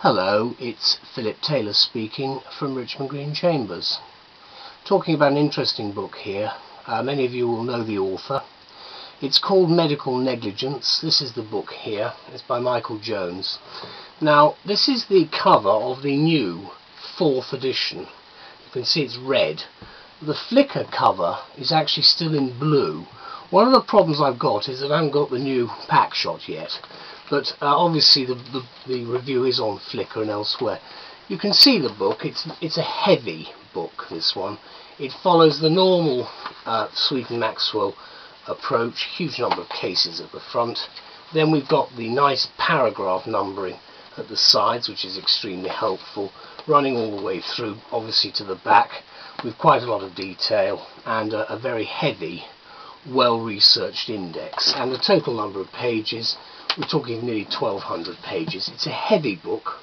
Hello, it's Phillip Taylor speaking from Richmond Green Chambers. Talking about an interesting book here. Many of you will know the author. It's called Medical Negligence. This is the book here. It's by Michael Jones. Now, this is the cover of the new 4th edition. You can see it's red. The Flickr cover is actually still in blue. One of the problems I've got is that I haven't got the new pack shot yet. But obviously the review is on Flickr and elsewhere. You can see the book. It's a heavy book, this one. It follows the normal Sweet and Maxwell approach. Huge number of cases at the front. Then we've got the nice paragraph numbering at the sides, which is extremely helpful, running all the way through, obviously, to the back, with quite a lot of detail and a very heavy, well-researched index. And the total number of pages, we're talking nearly 1,200 pages. It's a heavy book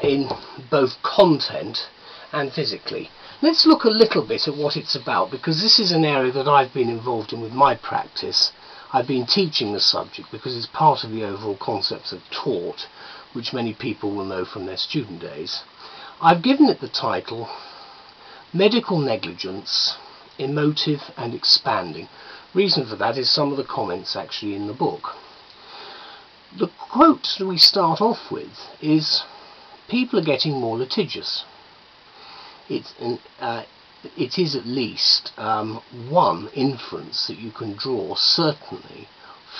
in both content and physically. Let's look a little bit at what it's about, because this is an area that I've been involved in with my practice. I've been teaching the subject because it's part of the overall concepts of tort, which many people will know from their student days. I've given it the title Medical Negligence, Emotive and Expanding. Reason for that is some of the comments actually in the book. The quote that we start off with is, people are getting more litigious. It is at least one inference that you can draw, certainly,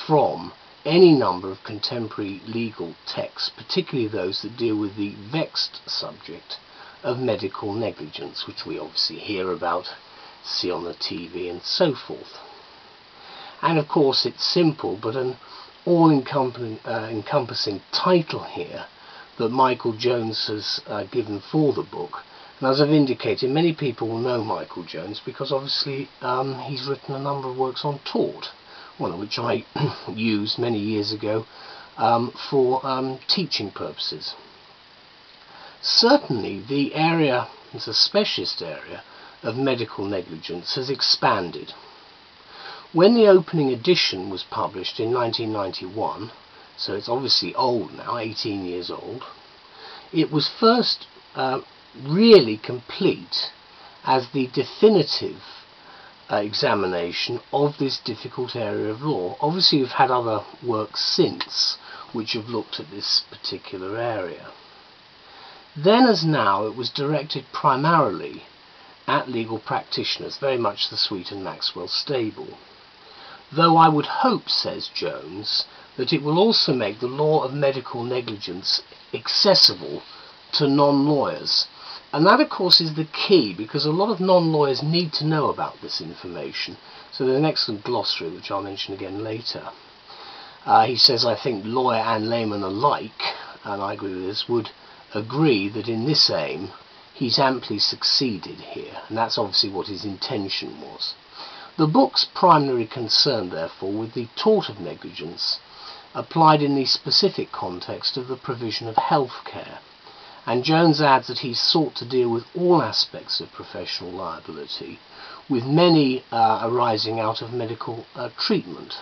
from any number of contemporary legal texts, particularly those that deal with the vexed subject of medical negligence, which we obviously hear about, see on the TV and so forth. And of course it's simple, but an all-encompassing title here that Michael Jones has given for the book. And as I've indicated, many people will know Michael Jones because obviously he's written a number of works on tort, one of which I used many years ago for teaching purposes. Certainly the area, it's a specialist area, of medical negligence has expanded. When the opening edition was published in 1991, so it's obviously old now, 18 years old, it was first really complete as the definitive examination of this difficult area of law. Obviously you've had other works since which have looked at this particular area. Then as now it was directed primarily at legal practitioners, very much the Sweet and Maxwell stable. Though I would hope, says Jones, that it will also make the law of medical negligence accessible to non-lawyers. And that, of course, is the key, because a lot of non-lawyers need to know about this information. So there's an excellent glossary, which I'll mention again later. He says, I think lawyer and layman alike, and I agree with this, would agree that in this aim he's amply succeeded here, and that's obviously what his intention was. The book's primary concern, therefore, with the tort of negligence applied in the specific context of the provision of health care, and Jones adds that he's sought to deal with all aspects of professional liability, with many arising out of medical treatment.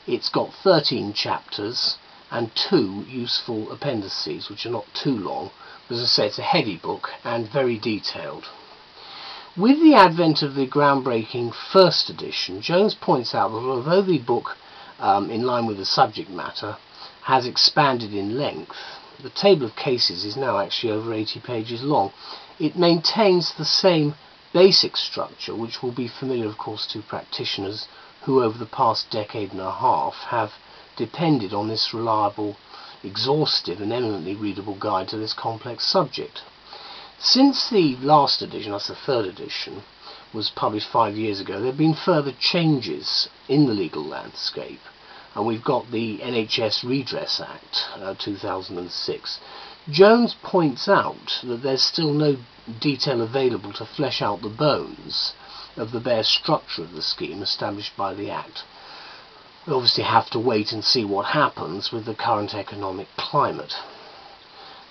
It's got 13 chapters and 2 useful appendices, which are not too long, but as I say, it's a heavy book and very detailed. With the advent of the groundbreaking 1st edition, Jones points out that although the book, in line with the subject matter, has expanded in length, the table of cases is now actually over 80 pages long. It maintains the same basic structure, which will be familiar, of course, to practitioners who over the past decade and a half have depended on this reliable, exhaustive and eminently readable guide to this complex subject. Since the last edition, that's the 3rd edition, was published 5 years ago, there have been further changes in the legal landscape. And we've got the NHS Redress Act 2006. Jones points out that there's still no detail available to flesh out the bones of the bare structure of the scheme established by the Act. We obviously have to wait and see what happens with the current economic climate.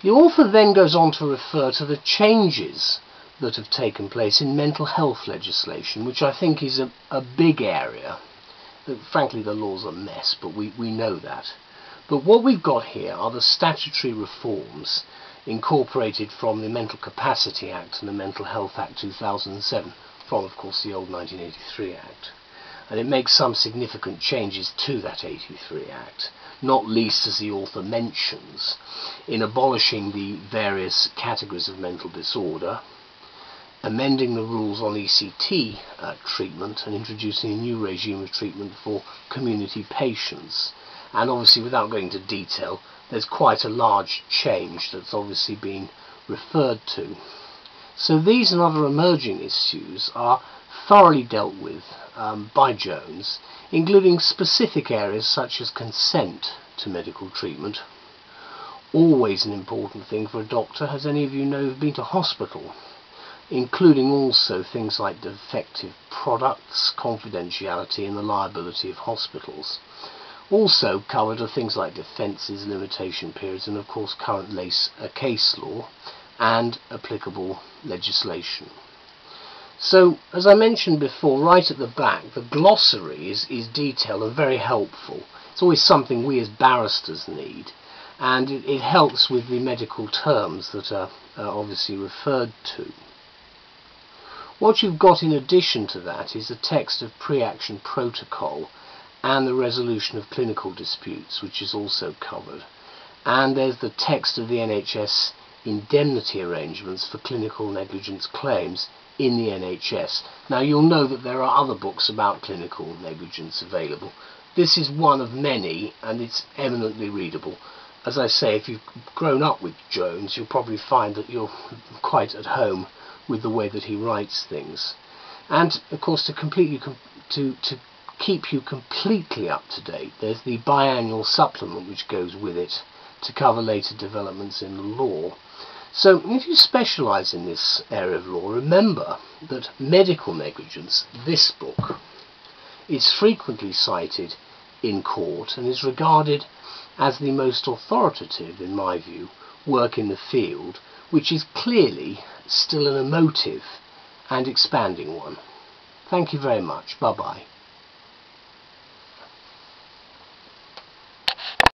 The author then goes on to refer to the changes that have taken place in mental health legislation, which I think is a big area. Frankly, the law's a mess, but we know that. But what we've got here are the statutory reforms incorporated from the Mental Capacity Act and the Mental Health Act 2007, from, of course, the old 1983 Act. And it makes some significant changes to that 83 Act, not least, as the author mentions, in abolishing the various categories of mental disorder, amending the rules on ECT treatment, and introducing a new regime of treatment for community patients. And obviously, without going into detail, there's quite a large change that's obviously been referred to. So these and other emerging issues are thoroughly dealt with by Jones, including specific areas such as consent to medical treatment. Always an important thing for a doctor, as any of you know who've been to hospital, including also things like defective products, confidentiality and the liability of hospitals. Also covered are things like defences, limitation periods, and of course current case law and applicable legislation. So, as I mentioned before, right at the back, the glossary is detailed and very helpful. It's always something we as barristers need, and it helps with the medical terms that are obviously referred to. What you've got in addition to that is a text of pre-action protocol and the resolution of clinical disputes, which is also covered. And there's the text of the NHS indemnity arrangements for clinical negligence claims in the NHS. Now, you'll know that there are other books about clinical negligence available. This is one of many, and it's eminently readable. As I say, if you've grown up with Jones, you'll probably find that you're quite at home with the way that he writes things. And of course, to keep you completely up to date, there's the biannual supplement which goes with it to cover later developments in the law. So if you specialise in this area of law, remember that medical negligence, this book, is frequently cited in court and is regarded as the most authoritative, in my view, work in the field, which is clearly still an emotive and expanding one. Thank you very much. Bye-bye.